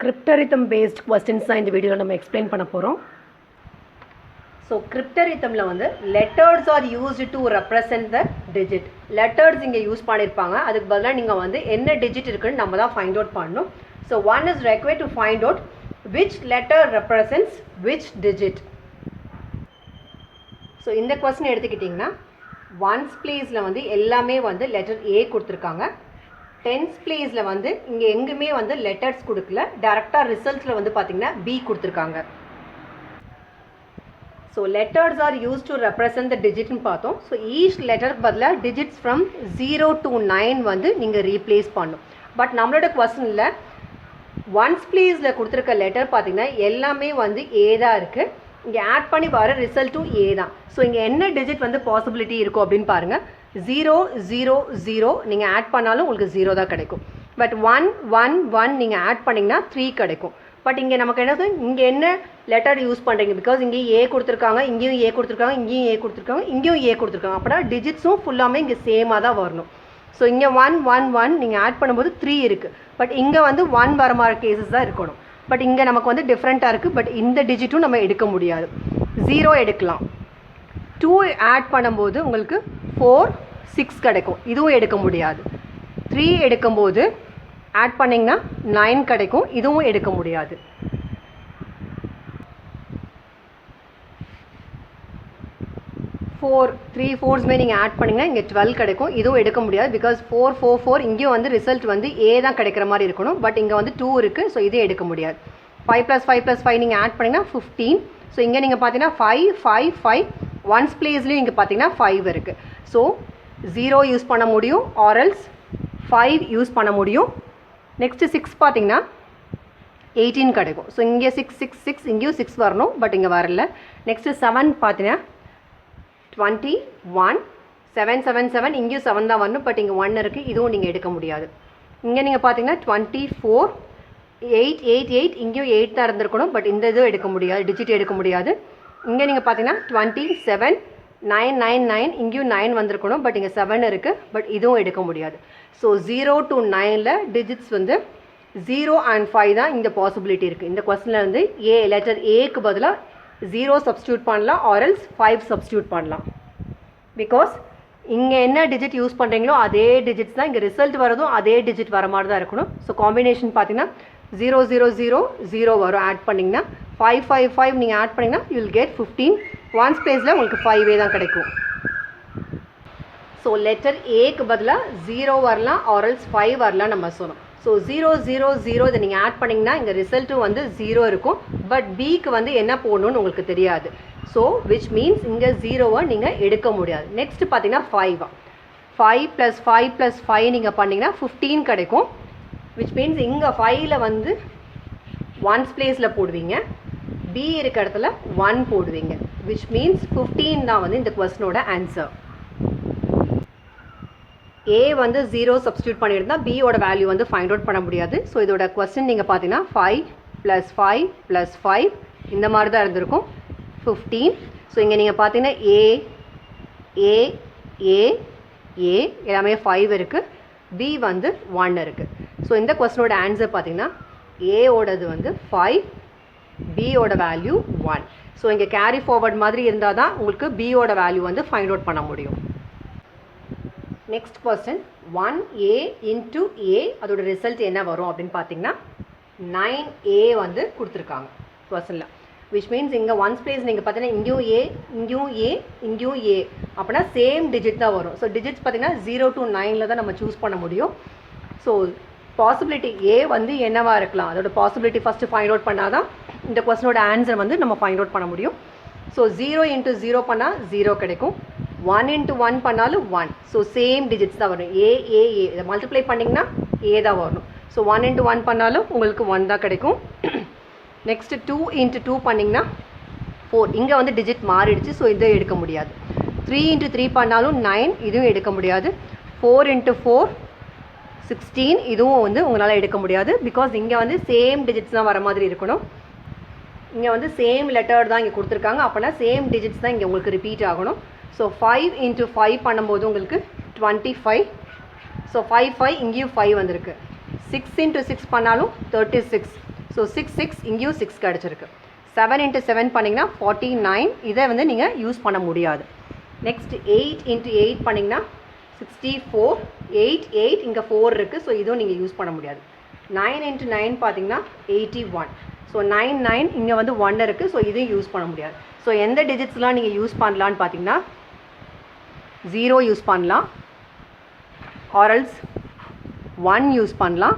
cryptarithm based questions தான் இந்த வீடியோவில் நம்ம எக்ஸ்பிளைன் பண்ண போகிறோம். ஸோ cryptarithamல வந்து letters are used to represent the digit. letters இங்கே யூஸ் பண்ணியிருப்பாங்க, அதுக்கு பதிலாக நீங்கள் வந்து என்ன டிஜிட் இருக்குன்னு நம்ம தான் ஃபைண்ட் அவுட் பண்ணணும். So one is required to find out which letter represents which digit. So இந்த கொஸ்டின் எடுத்துக்கிட்டிங்கன்னா ஒன்ஸ் பிளேஸில் வந்து எல்லாமே வந்து லெட்டர் ஏ கொடுத்துருக்காங்க. டென்ஸ் பிளேஸில் வந்து இங்கே எங்குமே வந்து லெட்டர்ஸ் கொடுக்கல, டேரெக்டாக ரிசல்ட்ஸில் வந்து பார்த்திங்கன்னா பி கொடுத்துருக்காங்க. So letters are use to represent the டிஜிட்னு பார்த்தோம். ஸோ ஈச் லெட்டருக்கு பதிலாக டிஜிட்ஸ் ஃப்ரம் 0 to 9 வந்து நீங்கள் ரீப்ளேஸ் பண்ணணும். பட் நம்மளோட கொஸ்டினில் ஒன்ஸ் பிளேஸில் கொடுத்துருக்க லெட்டர் பார்த்திங்கன்னா எல்லாமே வந்து ஏ தான் இருக்குது. இங்கே ஆட் பண்ணி வர ரிசல்ட்டும் ஏ தான். ஸோ இங்கே என்ன டிஜிட் வந்து பாசிபிலிட்டி இருக்கும் அப்படின்னு பாருங்கள். 0 0 0 நீங்கள் ஆட் பண்ணாலும் உங்களுக்கு 0 தான் கிடைக்கும். பட் 1 1 1 நீங்கள் ஆட் பண்ணிங்கன்னா 3 கிடைக்கும். பட் இங்கே நமக்கு என்னது, இங்கே என்ன லெட்டர் யூஸ் பண்ணுறீங்க, பிகாஸ் இங்கே ஏ கொடுத்துருக்காங்க, இங்கேயும் ஏ கொடுத்துருக்காங்க, இங்கேயும் ஏ கொடுத்துருக்காங்க, இங்கேயும் ஏ கொடுத்துருக்காங்க. அப்படின்னா டிஜிட்ஸும் ஃபுல்லாமே இங்கே சேமாக தான் வரணும். ஸோ இங்கே 1 1 1 நீங்கள் ஆட் பண்ணும்போது 3 இருக்குது. பட் இங்கே வந்து 1 வர மாதிரி கேசஸ் தான் இருக்கணும். பட் இங்கே நமக்கு வந்து டிஃப்ரெண்ட்டாக இருக்குது. பட் இந்த டிஜிட்டும் நம்ம எடுக்க முடியாது. 0 எடுக்கலாம். 2 ஆட் பண்ணும்போது உங்களுக்கு 4 6 கிடைக்கும், இதுவும் எடுக்க முடியாது. 3 எடுக்கும்போது ஆட் பண்ணிங்கன்னா 9 கிடைக்கும், இதுவும் எடுக்க முடியாது. 3 4ஸ்மே நீங்கள் ஆட் பண்ணிங்கன்னா இங்கே 12 கிடைக்கும், இதுவும் எடுக்க முடியாது. பிகாஸ் 4 4 4 இங்கேயும் வந்து ரிசல்ட் வந்து ஏ தான் கிடைக்கிற மாதிரி இருக்கணும். பட் இங்கே வந்து 2 இருக்குது, ஸோ இதே எடுக்க முடியாது. 5 + 5 + 5 நீங்கள் ஆட் பண்ணிங்கன்னா 15. ஸோ இங்கே நீங்கள் பார்த்தீங்கன்னா 5 5 5 ஒன்ஸ் பிளேஸ்லேயும் இங்கே பார்த்தீங்கன்னா 5 இருக்குது. ஸோ 0 யூஸ் பண்ண முடியும், ஆர்எல்ஸ் 5 யூஸ் பண்ண முடியும். நெக்ஸ்ட்டு 6 பார்த்தீங்கன்னா 18 கிடைக்கும். ஸோ இங்கே 6 6 6 இங்கேயும் 6 வரணும், பட் இங்கே வரல. நெக்ஸ்ட்டு 7 பார்த்தீங்கன்னா 21 7 7 7 இங்கேயும் 7 தான் வரணும், பட் இங்கே 1 இருக்குது, இதுவும் நீங்கள் எடுக்க முடியாது. இங்கே நீங்கள் பார்த்தீங்கன்னா 24 8 8 8 இங்கேயும் 8 தான் இருந்திருக்கணும், பட் இந்த இதுவும் எடுக்க முடியாது, டிஜிட் எடுக்க முடியாது. இங்கே நீங்கள் பார்த்தீங்கன்னா 27 9 9 9 இங்கேயும் 9 வந்திருக்கணும், பட் இங்கே 7 இருக்குது, பட் இதுவும் எடுக்க முடியாது. ஸோ 0 to 9ல் டிஜிட்ஸ் வந்து 0 and 5 தான் இந்த பாசிபிலிட்டி இருக்குது. இந்த கொஸ்டினில் வந்து ஏ லெட்டர் ஏக்கு பதிலாக 0 சப்ஸ்டியூட் பண்ணலாம், ஆர்எல்ஸ் 5 சப்ஸ்டியூட் பண்ணலாம். பிகாஸ் இங்கே என்ன டிஜிட் யூஸ் பண்ணுறீங்களோ அதே டிஜிட்ஸ் தான் இங்கே ரிசல்ட் வரதும் அதே டிஜிட் வர மாதிரி தான் இருக்கணும். ஸோ காம்பினேஷன் பார்த்தீங்கன்னா 0 0 0 0 வரும். ஆட் பண்ணிங்கன்னா 5 5 5 நீங்கள் ஆட் பண்ணிங்கன்னா யூ வில் கெட் 15. ஒன்ஸ் பிளேஸில் உங்களுக்கு 5 தான் கிடைக்கும். ஸோ லெட்டர் ஏக்கு பதிலாக 0 வரலாம், ஆர்எல்ஸ் 5 வரலாம் நம்ம சொன்னோம். ஸோ 0 0 0 இதை நீங்கள் ஆட் பண்ணிங்கன்னா இங்கே ரிசல்ட்டும் வந்து 0 இருக்கும். பட் பிக்கு வந்து என்ன போடணும்னு உங்களுக்கு தெரியாது. ஸோ விச் மீன்ஸ் இங்கே 0வை நீங்கள் எடுக்க முடியாது. நெக்ஸ்ட் பார்த்தீங்கன்னா 5 + 5 + 5 நீங்கள் பண்ணிங்கன்னா 15 கிடைக்கும். விச் மீன்ஸ் இங்கே 5ல் வந்து ஒன்ஸ் பிளேஸில் போடுவீங்க, பி இருக்க இடத்துல 1 போடுவீங்க. விச் மீன்ஸ் 15 தான் வந்து இந்த கொஸ்டினோட ஆன்சர். ஏ வந்து 0 சப்ஸ்டியூட் பண்ணியிருந்தால் பியோட வேல்யூ வந்து ஃபைண்ட் அவுட் பண்ண முடியாது. ஸோ இதோட கொஸ்டின் நீங்கள் பார்த்தீங்கன்னா 5 + 5 + 5 இந்த மாதிரி தான் இருந்திருக்கும், 15. ஸோ இங்கே நீங்கள் பார்த்தீங்கன்னா ஏ ஏ ஏ ஏ எல்லாமே 5 இருக்குது, பி வந்து 1 இருக்குது. ஸோ இந்த கொஸ்டினோட ஆன்சர் பார்த்தீங்கன்னா ஏவோடது வந்து 5, பியோட வேல்யூ 1. ஸோ இங்கே கேரி ஃபார்வர்ட் மாதிரி இருந்தால் தான் உங்களுக்கு பியோட வேல்யூ வந்து ஃபைண்ட் அவுட் பண்ண முடியும். Next question 1a into a அதோட ரிசல்ட் என்ன வரும் அப்படின்னு பார்த்தீங்கன்னா 9a வந்து கொடுத்துருக்காங்க கொஸ்டினில். விச் மீன்ஸ் இங்கே ஒன்ஸ் பிளேஸ் நீங்கள் பார்த்தீங்கன்னா இங்கேயும் ஏ இங்கேயும் ஏ இங்கேயும் ஏ, அப்படின்னா சேம் டிஜிட் தான் வரும். ஸோ டிஜிட்ஸ் பார்த்தீங்கன்னா 0 to 9ல் தான் நம்ம சூஸ் பண்ண முடியும். ஸோ பாசிபிலிட்டி ஏ வந்து என்னவா இருக்கலாம், அதோட பாசிபிலிட்டி ஃபஸ்ட்டு ஃபைண்ட் அவுட் பண்ணால் தான் இந்த கொஸ்டினோட ஆன்சர் வந்து நம்ம ஃபைண்ட் அவுட் பண்ண முடியும். ஸோ 0 into 0 பண்ணால் 0 கிடைக்கும், 1 into 1 பண்ணாலும் 1. ஸோ சேம் டிஜிட்ஸ் தான் வரும். ஏ ஏ ஏ இதை மல்டிப்ளை பண்ணிங்கன்னா ஏ தான் வரணும். ஸோ 1 into 1 பண்ணாலும் உங்களுக்கு 1 தான் கிடைக்கும். நெக்ஸ்ட்டு 2 into 2 பண்ணிங்கன்னா 4. இங்கே வந்து டிஜிட் மாறிடுச்சு, ஸோ இதை எடுக்க முடியாது. 3 into 3 பண்ணாலும் 9, இதுவும் எடுக்க முடியாது. 4 into 4 16, இதுவும் வந்து உங்களால் எடுக்க முடியாது. பிகாஸ் இங்கே வந்து சேம் டிஜிட்ஸ் தான் வர மாதிரி இருக்கணும். இங்கே வந்து சேம் லெட்டர் தான் இங்கே கொடுத்துருக்காங்க, அப்படின்னா சேம் டிஜிட்ஸ் தான் இங்கே உங்களுக்கு ரிப்பீட் ஆகணும். ஸோ 5 into 5 பண்ணும்போது உங்களுக்கு 25. ஸோ 5 5 இங்கேயும் 5 வந்திருக்கு. 6 into 6 பண்ணாலும் 36. ஸோ 6 6 இங்கேயும் 6 கிடச்சிருக்கு. 7 into 7 பண்ணிங்கன்னா 49. இதை வந்து நீங்கள் யூஸ் பண்ண முடியாது. நெக்ஸ்ட் 8 into 8 பண்ணிங்கன்னா 64. 8 8 இங்கே 4 இருக்குது. ஸோ இதுவும் நீங்கள் யூஸ் பண்ண முடியாது. 9 into 9 பார்த்தீங்கன்னா 81. ஸோ 9 9 இங்கே வந்து 1 இருக்குது. ஸோ இதையும் யூஸ் பண்ண முடியாது. ஸோ எந்த டிஜிட்ஸ்லாம் நீங்கள் யூஸ் பண்ணலான்னு பார்த்தீங்கன்னா 0 யூஸ் பண்ணலாம், ஆர்எல்ஸ் 1 யூஸ் பண்ணலாம்.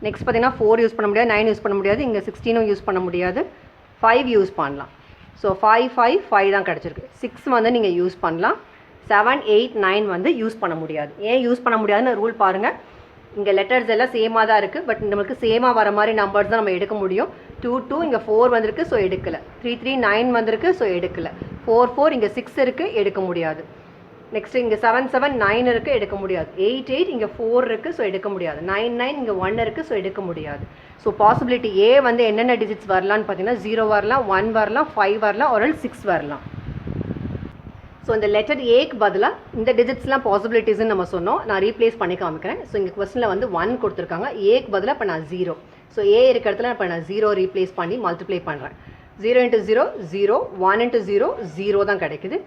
நெக்ஸ்ட் பார்த்தீங்கன்னா 4 யூஸ் பண்ண முடியாது, 9 யூஸ் பண்ண முடியாது, இங்கே 16 யூஸ் பண்ண முடியாது, 5 யூஸ் பண்ணலாம். ஸோ 5 5 5 தான் கிடச்சிருக்கு. 6 வந்து நீங்கள் யூஸ் பண்ணலாம். 7 8 9 வந்து யூஸ் பண்ண முடியாது. ஏன் யூஸ் பண்ண முடியாதுன்னு ரூல் பாருங்கள். இங்கே லெட்டர்ஸ் எல்லாம் சேமாக தான் இருக்குது. பட் நம்மளுக்கு சேமாக வர மாதிரி நம்பர்ஸ் தான் நம்ம எடுக்க முடியும். 2 2 இங்கே 4 வந்திருக்கு. ஸோ எடுக்கலை. 3 3 9 வந்திருக்கு. ஸோ எடுக்கலை. 4 4 இங்கே 6 இருக்குது, எடுக்க முடியாது. நெக்ஸ்ட் இங்கே 7 7 9 இருக்குது, எடுக்க முடியாது. 8 8 இங்கே 4 இருக்குது. ஸோ எடுக்க முடியாது. 9 9 இங்கே 1 இருக்குது. ஸோ எடுக்க முடியாது. ஸோ பாசிபிலிட்டி ஏ வந்து என்னென்ன டிஜிட்ஸ் வரலான்னு பார்த்தீங்கன்னா 0 வரலாம், 1 வரலாம், 5 வரலாம், ஒரு 6 வரலாம். ஸோ இந்த லெட்டர் ஏக்கு பதிலாக இந்த டிஜிட்ஸ்லாம் பாசிபிலிட்டிஸ்ன்னு நம்ம சொன்னோம். நான் ரீப்ளேஸ் பண்ணி காமிக்கிறேன். ஸோ இங்கே கொஸ்டினில் வந்து 1 கொடுத்துருக்காங்க, ஏக்கு பதிலாக இப்போ நான் 0. ஸோ ஏ இருக்கிற இடத்துல இப்போ நான் 0 ரீப்ளேஸ் பண்ணி மல்டிப்ளை பண்ணுறேன். 0 into 0 0, 1 into 0 0 தான் கிடைக்குது.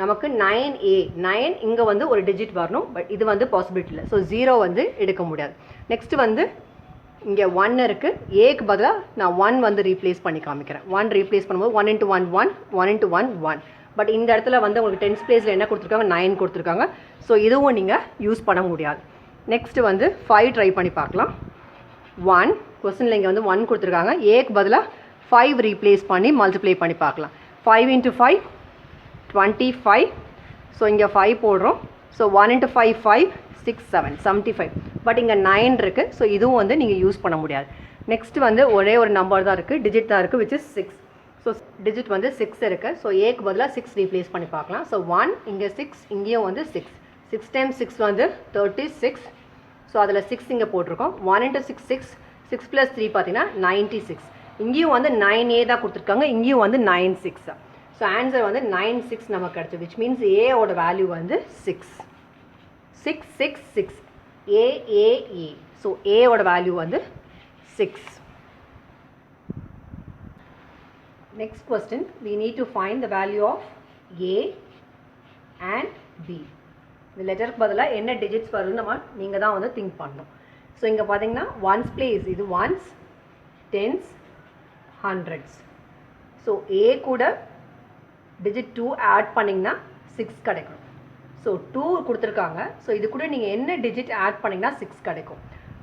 நமக்கு 9A 9 இங்கே வந்து ஒரு டிஜிட் வரணும். பட் இது வந்து பாசிபிலிட்டி இல்லை. ஸோ 0 வந்து எடுக்க முடியாது. நெக்ஸ்ட் வந்து இங்கே 1 இருக்குது. ஏக்கு பதிலாக நான் 1 வந்து ரீப்ளேஸ் பண்ணி காமிக்கிறேன். 1 ரீப்ளேஸ் பண்ணும்போது 1 into 1 1, 1 into 1 1. பட் இந்த இடத்துல வந்து உங்களுக்கு 10th பிளேஸில் என்ன கொடுத்துருக்காங்க, 9 கொடுத்துருக்காங்க. ஸோ இதுவும் நீங்கள் யூஸ் பண்ண முடியாது. நெக்ஸ்ட்டு வந்து 5 ட்ரை பண்ணி பார்க்கலாம். 1 கொஸ்டினில் இங்கே வந்து 1 கொடுத்துருக்காங்க. ஏக்கு பதிலாக 5 ரீப்ளேஸ் பண்ணி மல்டிப்ளை பண்ணி பார்க்கலாம். 5 into 5 25. ஸோ இங்கே 5 போடுறோம். So 1 into 5 5 6 7 75. பட் இங்கே 9 இருக்குது. ஸோ இதுவும் வந்து நீங்கள் யூஸ் பண்ண முடியாது. நெக்ஸ்ட்டு வந்து ஒரே ஒரு நம்பர் தான் இருக்குது, டிஜிட் தான் இருக்குது, which is 6. ஸோ டிஜிட் வந்து 6 இருக்குது. ஸோ ஏக்கு பதிலாக 6 ரீப்ளேஸ் பண்ணி பார்க்கலாம். ஸோ 1 இங்கே 6, இங்கேயும் வந்து 6. 6 times 6 வந்து 36. ஸோ அதில் 6 இங்கே போட்டிருக்கோம். 1 into 6 6, 6 plus 3 பார்த்தீங்கன்னா 96. இங்கேயும் வந்து 9A தான் கொடுத்துருக்காங்க, இங்கேயும் வந்து 96. ஸோ ஆன்சர் வந்து 96 நமக்கு கிடச்சி, விச் மீன்ஸ் ஏவோட வேல்யூ வந்து 6 6 6 6 ஏஏஏ. ஸோ ஏவோட வேல்யூ வந்து 6. Next question, we need to find the value of A and B. இந்த லெட்டருக்கு பதிலாக என்ன டிஜிட்ஸ் வரும்னு நம்ம நீங்கள் தான் வந்து திங்க் பண்ணணும். ஸோ இங்கே பார்த்தீங்கன்னா ஒன்ஸ் பிளேஸ், இது ஒன்ஸ், டென்ஸ், ஹண்ட்ரட்ஸ். ஸோ ஏ கூட டிஜிட் 2 ஆட் பண்ணிங்கன்னா 6 கிடைக்கும். ஸோ 2 கொடுத்துருக்காங்க. ஸோ இது கூட நீங்கள் என்ன டிஜிட் ஆட் பண்ணிங்கன்னா 6 கிடைக்கும்.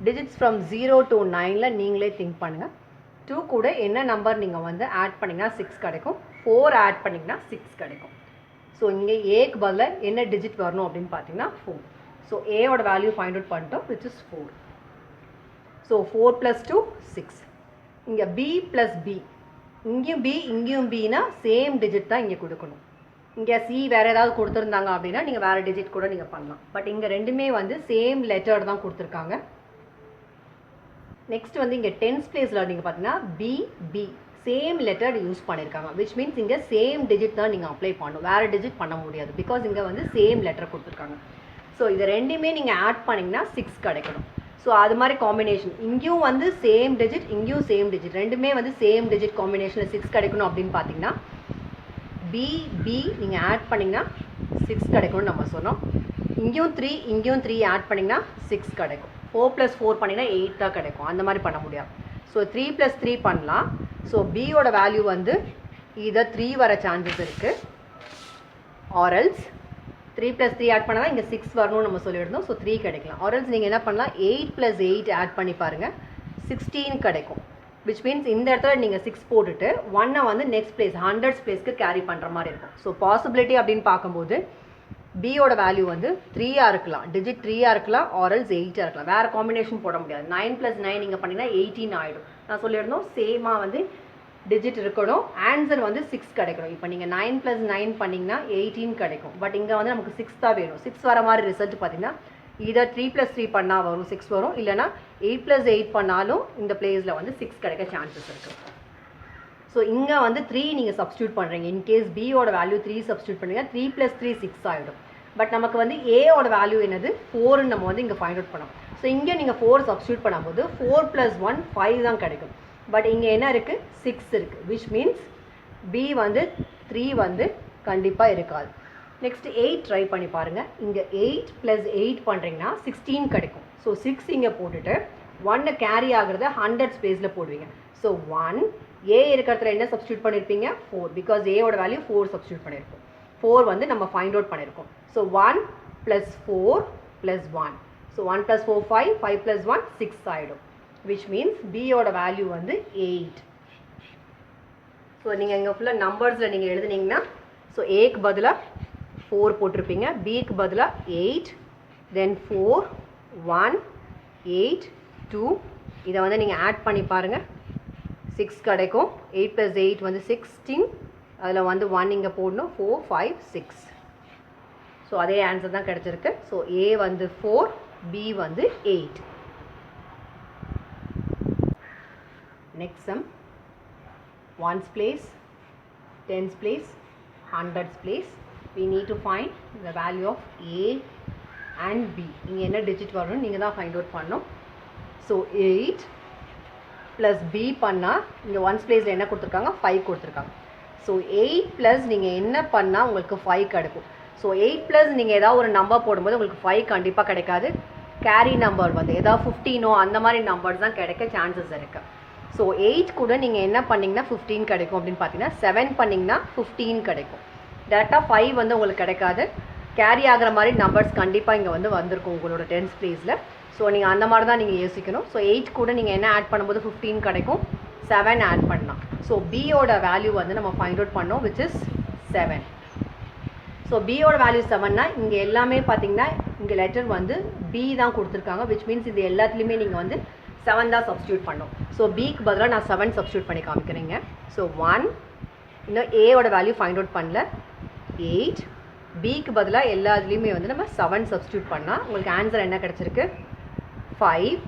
டிஜிட்ஸ் ஃப்ரம் 0 to 9 நீங்களே திங்க் பண்ணுங்கள். 2 கூட என்ன நம்பர் நீங்கள் வந்து ஆட் பண்ணிங்கன்னா 6 கிடைக்கும். 4 ஆட் பண்ணிங்கன்னா 6 கிடைக்கும். ஸோ இங்கே ஏக்கு பதிலாக என்ன டிஜிட் வரணும் அப்படின்னு பார்த்தீங்கன்னா 4. ஸோ ஏவோட வேல்யூ ஃபைண்ட் அவுட் பண்ணிட்டோம், விச் இஸ் 4. ஸோ 4 + 2 6. இங்கே B + B, இங்கேயும் B இங்கேயும் Bனா சேம் டிஜிட் தான் இங்கே கொடுக்கணும். இங்கே C வேறு ஏதாவது கொடுத்துருந்தாங்க அப்படின்னா நீங்கள் வேறு டிஜிட் கூட நீங்கள் பண்ணலாம். பட் இங்கே ரெண்டுமே வந்து சேம் லெட்டர் தான் கொடுத்துருக்காங்க. நெக்ஸ்ட் வந்து இங்கே 10th பிளேஸில் நீங்கள் பார்த்தீங்கன்னா BB சேம் லெட்டர் யூஸ் பண்ணியிருக்காங்க, விச் மீன்ஸ் இங்கே சேம் டிஜிட் தான் நீங்கள் அப்ளை பண்ணணும், வேறு டிஜிட் பண்ண முடியாது. பிகாஸ் இங்கே வந்து சேம் லெட்டர் கொடுத்துருக்காங்க. ஸோ இது ரெண்டுமே நீங்கள் ஆட் பண்ணிங்கன்னா 6 கிடைக்கணும். ஸோ அது மாதிரி காம்பினேஷன் இங்கேயும் வந்து சேம் டிஜிட், இங்கேயும் சேம் டிஜிட், ரெண்டுமே வந்து சேம் டிஜிட் காம்பினேஷனில் 6 கிடைக்கணும் அப்படின்னு பார்த்தீங்கன்னா BB நீங்கள் ஆட் பண்ணிங்கன்னா 6 கிடைக்கும்னு நம்ம சொன்னோம். இங்கேயும் 3, இங்கேயும் 3 ஆட் பண்ணிங்கன்னா 6 கிடைக்கும். 4 + 4 பண்ணிங்கன்னா 8 தான் கிடைக்கும். அந்த மாதிரி பண்ண முடியாது. ஸோ 3 + 3 பண்ணலாம். ஸோ பியோட வேல்யூ வந்து இதை 3 வர சான்சஸ் இருக்குது. ஆர்எல்ஸ் 3 + 3 ஆட் பண்ணால் இங்கே 6 வரணும்னு நம்ம சொல்லியிருந்தோம். ஸோ 3 கிடைக்கலாம். ஆர்எல்ஸ் நீங்கள் என்ன பண்ணலாம், 8 + 8 ஆட் பண்ணி பாருங்கள், 16 கிடைக்கும். விச் மீன்ஸ் இந்த இடத்துல நீங்கள் 6 போட்டுட்டு 1 வந்து நெக்ஸ்ட் பிளேஸ் 100th பிளேஸ்க்கு கேரி பண்ணுற மாதிரி இருக்கும். ஸோ பாசிபிலிட்டி அப்படின்னு பார்க்கும்போது பியோட வேல்யூ வந்து 3ஆக இருக்கலாம், டிஜிட் 3ஆக இருக்கலாம், ஆர்எல்ஸ் 8ஆக இருக்கலாம். வேறு காம்பினேஷன் போட முடியாது. 9 + 9 நீங்கள் பண்ணிங்கன்னா 18 ஆகிடும். நான் சொல்லியிருந்தோம் சேமாக வந்து டிஜிட் இருக்கணும், ஆன்சர் வந்து 6 கிடைக்கணும். இப்போ நீங்கள் 9 + 9 பண்ணிங்கன்னா 18 கிடைக்கும். பட் இங்கே வந்து நமக்கு 6 தான் வேணும். 6 வர மாதிரி ரிசல்ட் பார்த்தீங்கன்னா இதை 3 + 3 பண்ணால் வரும் 6 வரும், இல்லைனா 8 + 8 பண்ணாலும் இந்த பிளேஸில் வந்து 6 கிடைக்க சான்சஸ் இருக்குது. ஸோ இங்கே வந்து 3 நீங்கள் சப்ஸ்டியூட் பண்ணுறீங்க. இன்கேஸ் பியோட வேல்யூ 3 சப்ஸ்டியூட் பண்ணுறீங்க, 3 + 3 6 ஆகிடும். பட் நமக்கு வந்து ஏவோட வேல்யூ என்னது 4ன்னு நம்ம வந்து இங்கே ஃபைண்ட் அவுட் பண்ணோம். ஸோ இங்கே நீங்கள் 4 சப்ஸ்டியூட் பண்ணும்போது 4 + 1 5 தான் கிடைக்கும். பட் இங்கே என்ன இருக்குது 6 இருக்குது, விச் மீன்ஸ் பி வந்து 3 வந்து கண்டிப்பாக இருக்காது. நெக்ஸ்ட் 8 ட்ரை பண்ணி பாருங்கள். இங்கே 8 + 8 பண்ணுறீங்கன்னா 16 கிடைக்கும். ஸோ 6 இங்கே போட்டுட்டு 1 கேரி ஆகிறத 100 ஸ்பேஸில் போடுவீங்க. ஸோ 1 ஏ இருக்கிறதுல என்ன சப்ஸ்டியூட் பண்ணியிருப்பீங்க 4, பிகாஸ் ஏயோட வேல்யூ 4 சப்ஸ்டியூட் பண்ணியிருக்கோம். 4 வந்து நம்ம ஃபைண்ட் அவுட் பண்ணியிருக்கோம். ஸோ 1 + 4 + 1. ஸோ 1 + 4 5, 5 + 1 6 ஆகிடும், விச் மீன்ஸ் பியோட வேல்யூ வந்து 8. ஸோ நீங்கள் இங்கே ஃபுல்லாக நம்பர்ஸில் நீங்கள் எழுதுனீங்கன்னா ஸோ ஏக்கு பதிலாக 4 போட்டிருப்பீங்க, பிக்கு பதிலாக 8, தென் 4 1 8 2. இதை வந்து நீங்கள் ஆட் பண்ணி பாருங்கள், 6 கிடைக்கும். 8 + 8 வந்து 16, அதில் வந்து 1 இங்கே போடணும், 4 5 6. ஸோ அதே ஆன்சர் தான் கிடச்சிருக்கு. ஸோ ஏ வந்து 4, பி வந்து 8. Next sum, 1's place, 10's place, 100's place. We need to find the value of A and B. இங்கே என்ன டிஜிட் வரணும் நீங்கள் தான் ஃபைண்ட் அவுட் பண்ணணும். ஸோ 8 + B பண்ணால் இங்கே 1's பிளேஸில் என்ன கொடுத்துருக்காங்க 5 கொடுத்துருக்காங்க. ஸோ 8 + நீங்கள் என்ன பண்ணால் உங்களுக்கு 5 கிடைக்கும். ஸோ 8 + நீங்கள் ஏதாவது ஒரு நம்பர் போடும்போது உங்களுக்கு 5 கண்டிப்பாக கிடைக்காது. கேரி நம்பர் வந்து ஏதாவது 15 அந்த மாதிரி நம்பர்ஸ் தான் கிடைக்க சான்சஸ் இருக்குது. ஸோ 8 கூட நீங்கள் என்ன பண்ணிங்கன்னா 15 கிடைக்கும் அப்படின்னு பார்த்தீங்கன்னா 7 பண்ணிங்கன்னா 15 கிடைக்கும். டேரெக்டாக 5 வந்து உங்களுக்கு கிடைக்காது. கேரி ஆகிற மாதிரி நம்பர்ஸ் கண்டிப்பாக இங்கே வந்து வந்திருக்கும் உங்களோட 10's பிளேஸில். ஸோ நீங்கள் அந்த மாதிரி தான் நீங்கள் யோசிக்கணும். ஸோ 8 கூட நீங்கள் என்ன ஆட் பண்ணும்போது 15 கிடைக்கும், 7 ஆட் பண்ணலாம். ஸோ பியோட வேல்யூ வந்து நம்ம ஃபைண்ட் அவுட் பண்ணோம், விச் இஸ் 7. ஸோ பியோட வேல்யூ 7னா இங்கே எல்லாமே பார்த்தீங்கன்னா இங்கே லெட்டர் வந்து பி தான் கொடுத்துருக்காங்க, விச் மீன்ஸ் இது எல்லாத்துலேயுமே நீங்கள் வந்து 7 தான் சப்ஸ்டியூட் பண்ணோம். ஸோ பிக்கு பதிலாக நான் 7 சப்ஸ்டியூட் பண்ணி காமிக்கிறேங்க. ஸோ 1, இன்னும் ஏயோட வேல்யூ ஃபைண்ட் அவுட் பண்ணல, 8. பிக்கு பதிலாக எல்லா இதுலேயுமே வந்து நம்ம 7 சப்ஸ்டியூட் பண்ணால் உங்களுக்கு ஆன்சர் என்ன கிடச்சிருக்கு 5.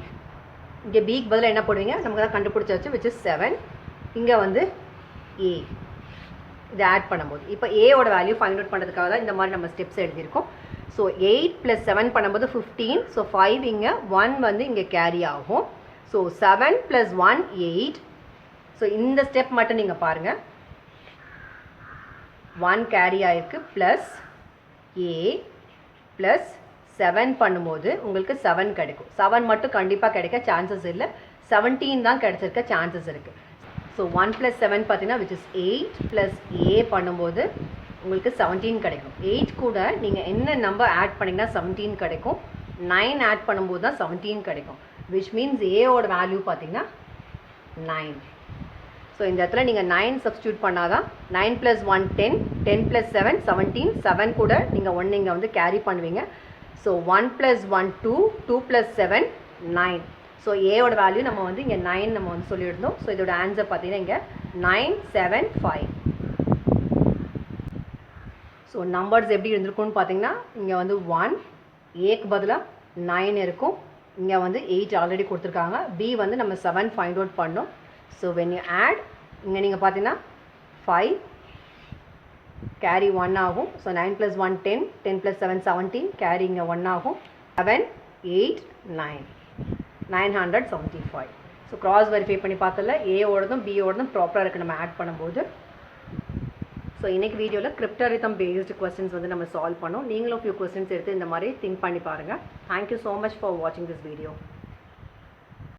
இங்கே பிக்கு பதிலாக என்ன போடுவீங்க, நமக்கு தான் கண்டுபிடிச்சாச்சு, விச் இஸ் 7. இங்கே வந்து ஏ, இதை ஆட் பண்ணும்போது இப்போ ஏயோட வேல்யூ ஃபைண்ட் அவுட் பண்ணுறதுக்காக தான் இந்த மாதிரி நம்ம ஸ்டெப்ஸ் எழுதியிருக்கோம். ஸோ 8 + 7 பண்ணும்போது 15. ஸோ 5 இங்கே 1 வந்து இங்கே கேரி ஆகும். ஸோ 7 + 1 8. ஸோ இந்த ஸ்டெப் மட்டும் நீங்கள் பாருங்கள், 1 கேரி ஆகிருக்கு, ப்ளஸ் ஏ ப்ளஸ் 7 பண்ணும்போது உங்களுக்கு 7 கிடைக்கும். 7 மட்டும் கண்டிப்பாக கிடைக்க சான்சஸ் இல்லை, 17 தான் கிடைச்சிருக்க சான்சஸ் இருக்குது. ஸோ 1 + 7 பார்த்தீங்கன்னா விச் இஸ் 8 ப்ளஸ் ஏ பண்ணும்போது உங்களுக்கு 17 கிடைக்கும். 8 கூட நீங்கள் என்ன நம்பர் ஆட் பண்ணிங்கன்னா 17 கிடைக்கும், 9 ஆட் பண்ணும்போது தான் 17 கிடைக்கும், விச் மீன்ஸ் ஏயோட வேல்யூ பார்த்தீங்கன்னா 9. ஸோ இந்த இடத்துல நீங்கள் 9 சப்ஸ்டியூட் பண்ணால் தான் 9 + 1 10, 10 + 7 17, 7 கூட நீங்கள் 1 இங்கே வந்து கேரி பண்ணுவீங்க. ஸோ 1 + 1 2, 2 + 7 9. ஸோ ஏயோட வேல்யூ நம்ம வந்து இங்கே 9 நம்ம வந்து சொல்லியிருந்தோம். ஸோ இதோட ஆன்சர் பார்த்தீங்கன்னா இங்கே 975. ஸோ நம்பர்ஸ் எப்படி இருந்திருக்கும்னு பார்த்தீங்கன்னா இங்கே வந்து 1, ஏக்கு பதிலாக 9 இருக்கும், இங்கே வந்து 8 ஆல்ரெடி கொடுத்துருக்காங்க, பி வந்து நம்ம 7 ஃபைண்ட் அவுட் பண்ணோம். ஸோ வென் யூ ஆட் இங்கே நீங்கள் பார்த்தீங்கன்னா 5 கேரி 1 ஆகும். ஸோ 9 + 1 10, 10 + 7 17, கேரி இங்கே 1 ஆகும், 7 8 9, 975. ஸோ க்ராஸ் வெரிஃபை பண்ணி பார்த்தல ஏயோடதும் பியோடதும் ப்ராப்பராக இருக்குது நம்ம ஆட் பண்ணும்போது. ஸோ இன்றைக்கி வீடியோவில் cryptarithm பேஸ்டு கொஸ்டின்ஸ் வந்து நம்ம சால்வ் பண்ணோம். நீங்களும் ஃபியூ கொஸ்டின்ஸ் எடுத்து இந்த மாதிரி திங்க் பண்ணி பாருங்கள். தேங்க்யூ ஸோ மச் ஃபார் வாட்சிங் திஸ் வீடியோ.